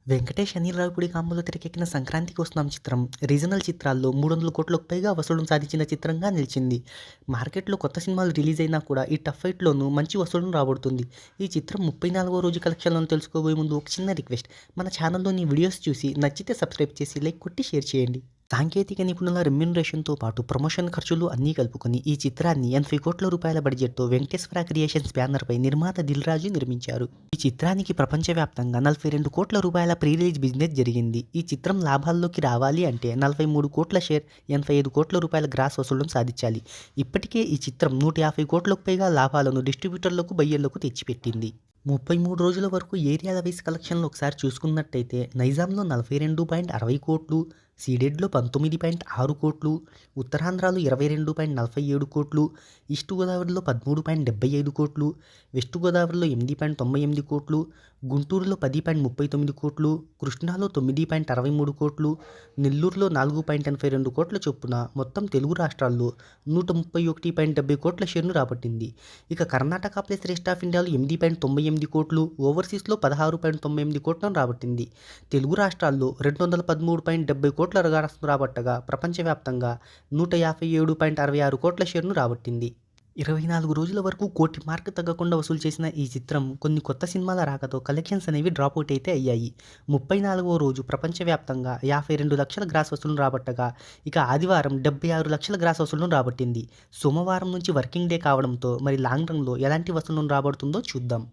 వెంకటేష్, అనిల్ రావిపూడి కాంబోలో తెరకెక్కిన 'సంక్రాంతికి వస్తున్నాం' చిత్రం రీజనల్ చిత్రాల్లో 300 కోట్లకు పైగా వసూళ్లను సాధించిన చిత్రంగా నిలిచింది. మార్కెట్‌లో కొత్త సినిమాలు రిలీజ్ అయినా కూడా ఈ టఫ్ ఫైట్‌లోనూ మంచి వసూళ్లను రాబడుతుంది. ఈ చిత్రం 34వ రోజు కలెక్షన్లను తెలుసుకోబోయే ముందు ఒక చిన్న రిక్వెస్ట్. మన ఛానల్‌లోని వీడియోస్ చూసి నచ్చితే సబ్స్క్రైబ్ చేసి లైక్ కొట్టి షేర్ చేయండి. సాంకేతిక నిపుణుల రెమ్యూనరేషన్‌తో పాటు ప్రమోషన్ ఖర్చులు అన్నీ కలుపుకొని ఈ చిత్రాన్ని 80 కోట్ల రూపాయల బడ్జెట్‌తో వెంకటేశ్వర క్రియేషన్స్ బ్యానర్‌పై నిర్మాత దిల్ రాజు నిర్మించారు. ఈ చిత్రానికి ప్రపంచవ్యాప్తంగా 42 కోట్ల రూపాయల ప్రీ రిలీజ్ బిజినెస్ జరిగింది. ఈ చిత్రం లాభాల్లోకి రావాలి అంటే 43 కోట్ల షేర్, 85 కోట్ల రూపాయల గ్రాస్ వసూళ్లను సాధించాలి. ఇప్పటికే ఈ చిత్రం 150 కోట్లకు పైగా లాభాలను డిస్ట్రిబ్యూటర్లకు, బయ్యర్లకు తెచ్చిపెట్టింది. 33 రోజుల వరకు ఏరియాల వైస్ కలెక్షన్లు ఒకసారి చూసుకున్నట్టయితే నైజాంలో 42.60 కోట్లు, సీడెడ్లో 19.6 కోట్లు, ఉత్తరాంధ్రలో 22.47 కోట్లు, ఈస్ట్ గోదావరిలో 13.75 కోట్లు, వెస్ట్ గోదావరిలో 8.98 కోట్లు, గుంటూరులో 10.39 కోట్లు, కృష్ణాలో 9.63 కోట్లు, నెల్లూరులో 4.82 కోట్ల చొప్పున మొత్తం తెలుగు రాష్ట్రాల్లో 131.70 కోట్ల షేర్ను రాబట్టింది. ఇక కర్ణాటక ప్లస్ రెస్ట్ ఆఫ్ ఇండియాలో 8.98 కోట్లు, ఓవర్సీస్లో 16.98 కోట్లను రాబట్టింది. తెలుగు రాష్ట్రాల్లో 213.70 కోట్ల రాబట్టగా ప్రపంచవ్యాప్తంగా 157.66 కోట్ల షేర్ను రాబట్టింది. 24 రోజుల వరకు కోటి మార్క్ తగ్గకుండా వసూలు చేసిన ఈ చిత్రం కొన్ని కొత్త సినిమాల రాకతో కలెక్షన్స్ అనేవి డ్రాపౌట్ అయితే అయ్యాయి. 34వ రోజు ప్రపంచవ్యాప్తంగా 52 లక్షల గ్రాస్ వసూలును రాబట్టగా ఇక ఆదివారం 76 లక్షల గ్రాస్ వసూలును రాబట్టింది. సోమవారం నుంచి వర్కింగ్ డే కావడంతో మరి లాంగ్ రన్‌లో ఎలాంటి వసూళ్లను రాబడుతుందో చూద్దాం.